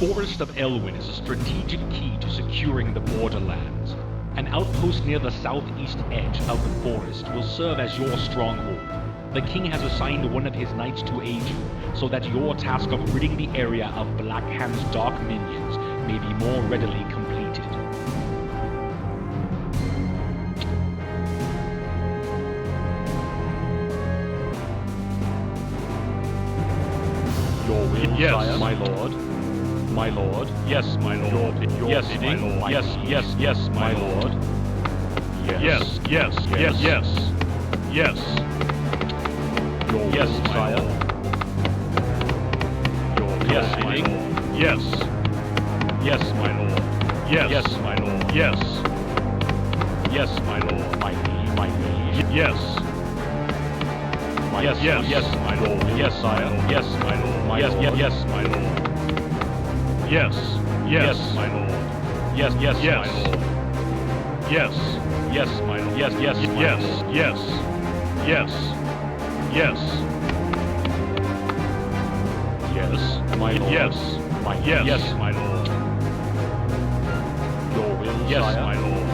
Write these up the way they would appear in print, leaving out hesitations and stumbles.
forest of Elwynn is a strategic key to securing the borderlands. An outpost near the southeast edge of the forest will serve as your stronghold. The king has assigned one of his knights to aid you, so that your task of ridding the area of Black Hand's dark minions may be more readily completed. Your will, yes, sire? my lord. My lord? Yes, my lord. Your Yes, bidding? my lord. Yes, yes, yes, my lord. Yes. Yes, yes, yes, yes. Yes. Your Yes, will, my sire? lord. Your Yes, my bidding? lord. Yes. Yes, my lord. Yes. Yes, my lord. Yes. Yes, my lord. My liege. Yes. My Yes, yes, yes, my lord. Yes, sire. Yes, my lord. My Yes, lord. yes, my lord. Yes. Yes, my lord. Yes, yes, Yes. my lord. Yes. Yes, my lord. Yes, yes, yes, yes. Yes. Yes. Yes, my lord. Yes. My Yes, yes, my lord. your will, Yes, sire? my lord.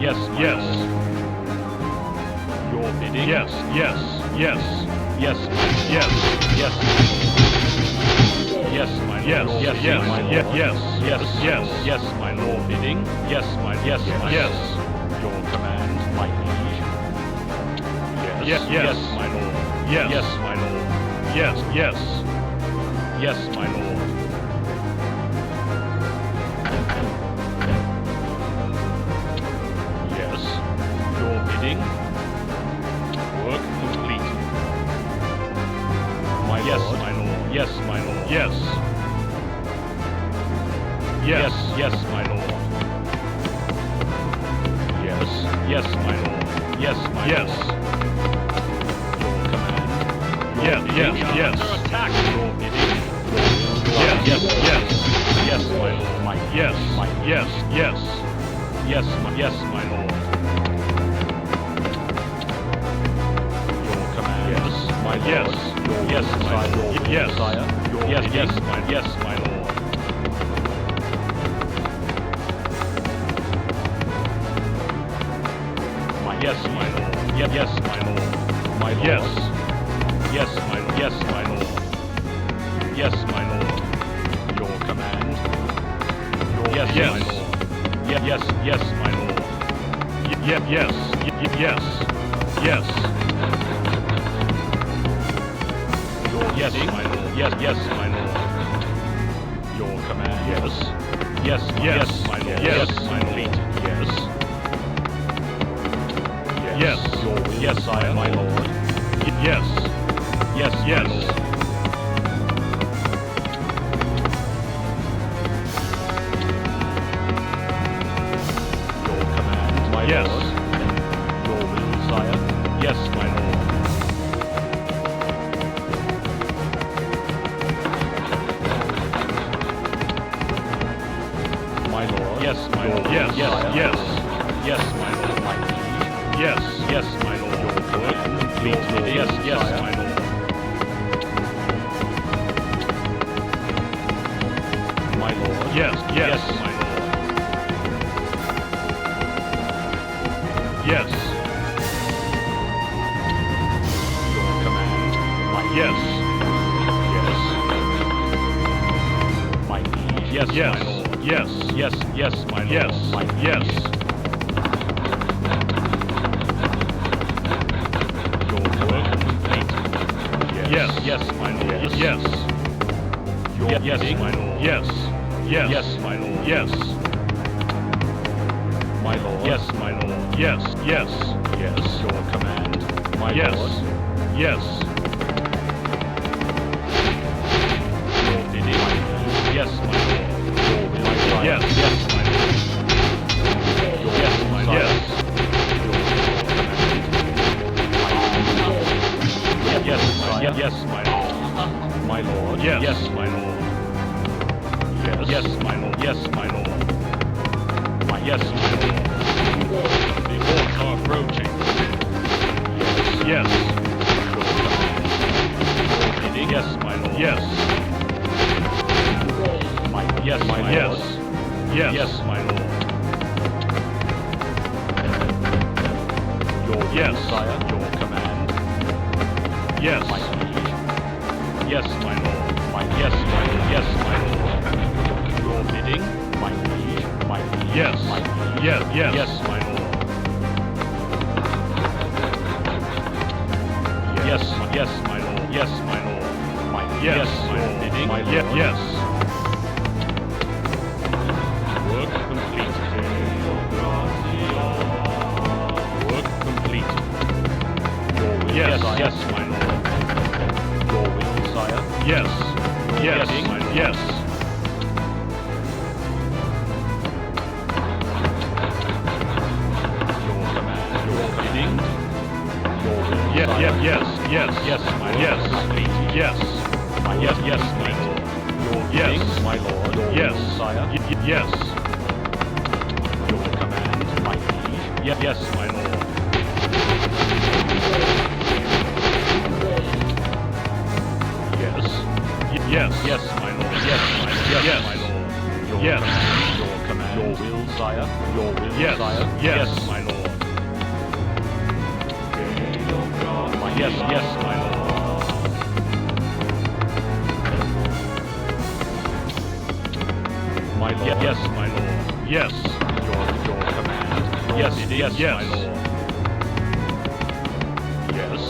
Yes, my Yes. lord. Your bidding? Yes, yes, yes, yes, yes, yes, yes, my yes, yes, yes, my yes, lord. yes, yes, yes, yes, my Your lord. bidding? Yes, my yes, my Yes. yes. Your command, my liege? Yes, yes, my lord. Yes, yes, my lord. Yes, yes, yes, my lord. Yes. Your bidding? Work complete. My Yes, lord. my lord. Yes, my lord. Yes. Yes, yes, my lord. Yes. Yes, my lord. Yes, my Yes. lord. Your command? Yes, yes, yes. Under attack. Your bidding? Yes, yes, yes. Yes, my lord. My Yes, my yes, yes. Yes, my lord. Your command? Yes, My lord? yes, Your yes, will, my sire? lord. Your will, Yes, sire? Your yes, bidding? yes, my lord. My Yes, my lord. Yes, yes, my lord. My lord? Yes, yes, my lord. Yes, my lord. Your command? Yes, yes. my lord. Yes, yes, yes, my lord. Yes, yes, yes, yes. Your Yes, bidding? my lord. Yes, yes, my lord. Your command? Yes. Yes, yes, my lord. Yes, my lord. Yes. Yes. Your will, Yes, sire? my lord. Yes. Yes, yes. Your command? My Yes. lord? Your will, sire? Yes, my lord. My lord? Yes, my Your lord. will, Yes, sire? yes. Yes, my lord. My liege? Yes, yes, my lord. Your work complete. Yes, yes, sire? my lord. My lord? Yes, yes, my lord. Yes, Your command? My yes, yes. My liege? yes, yes. my lord. Yes, yes, yes, my lord. Yes. Yes. Your work complete. Yes, yes, my lord. Yes. Your Yes, bidding? my lord. Yes. Yes. Yes, my lord. Yes. My lord? Yes, my lord. Yes. Yes. Yes. Your command? My Yes. lord? Yes. Your bidding? Yes, my lord. Your will, sire? Yes. Yes, my lord. Your Yes, will, my sire? yes. Your command? Yes, sire? yes, my lord. My lord? Yes. Yes, my lord. Yes. Yes, my lord. Yes, my lord. My Yes, my lord. The orcs are approaching. Yes. Your command? Your bidding? Yes, my lord. Yes. yes, my lord. Yes, my lord. Your yes, sire. Your command. Yes, my liege. Yes, my lord. Yes, my lord. Your bidding, my liege. Yes, my liege. Yes, my lord. Yes, my lord. Yes, my lord. Yes, my bidding, my lord. Yes. Work complete. Work complete. Your will, yes, my lord. Your will, sire. Yes, my lord. Yes. Your command, your bidding. Your will, yes, my lord. Yes, my lord. Yes, yes, my lord. Your bidding, my lord. Your will, sire. Yes. Your command, my liege. Yes, my lord. Yes, my lord. Yes, my lord. Your command, your will, sire. Your will, sire. Yes, my lord. Yes, my lord. My lord. Yes, my lord. Yes, your command. Yes, my lord.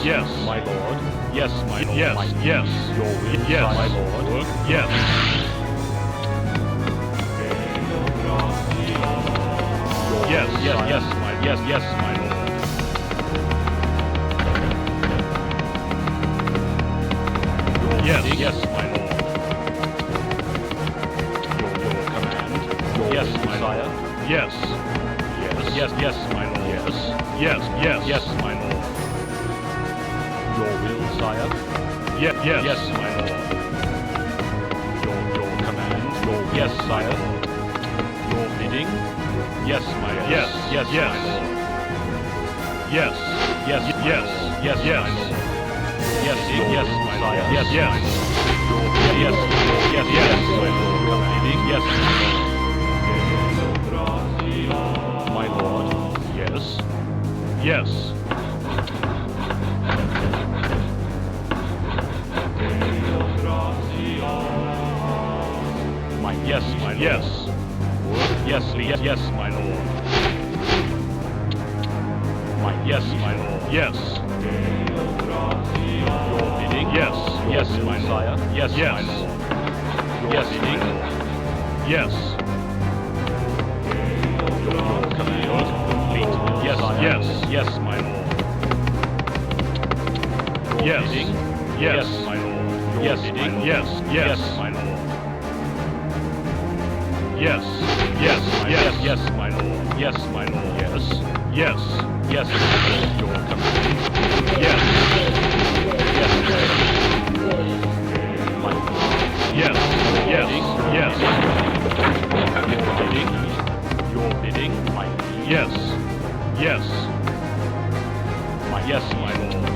Yes, my lord. Yes, my lord. Yes, your will, my lord. Work. Yes. Yes, my lord. Yes, my lord. Your command. Yes, my sire. Yes, my lord. Yes, my lord. Your will, sire. Yes, my lord. Your command. Yes, sire. Your bidding. Yes, my lord. Yes, my lord. Yes, my lord. Yes, my lord. Yes, my sire. Yes, my lord. Yes, my lord. Commanding. Yes, my lord. Yes. My yes. Yes, my lord. Yes, my lord. Yes. Your bidding. Yes, my sire. Yes, my lord. Your bidding. Yes. Your command. Complete. Yes, my lord. Your bidding. Yes, my lord. Your bidding. Yes, my lord. Yes, my lord.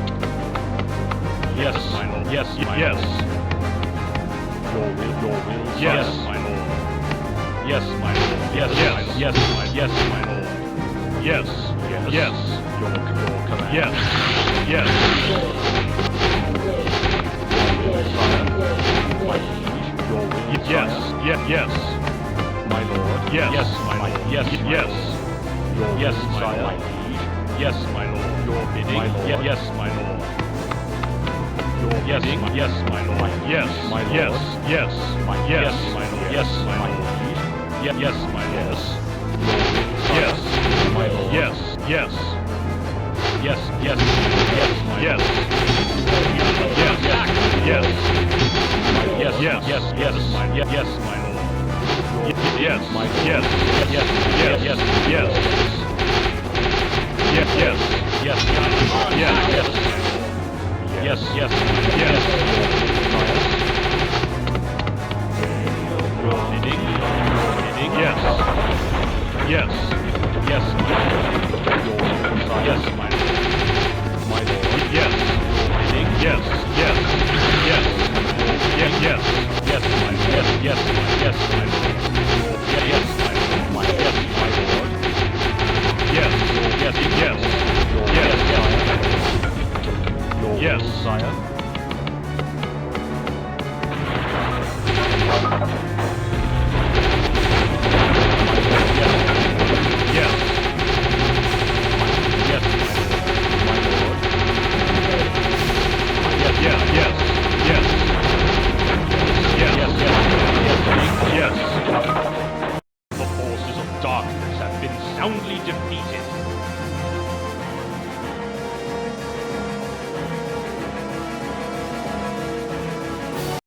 Yes, my lord. Yes, your command. Yes, my lord. Yes, your bidding, my liege. Yes, my lord. Yes, my lord. Yes, your will. Yes, my lord. Yes, my lord. Yes, my lord. Yes, your command. Yes. Your will, yes, my lord. Yes, my lord. Yes, your yes, my lord. Yes, my lord. Your bidding. Yes, my lord. Your bidding. Yes, my lord. Yes, my lord. Yes, my lord. Yes, my lord. Yes, my lord. Yes, my lord. Yes, my lord. Yes. Yes, my lord. Yes. Yes, my lord. sire.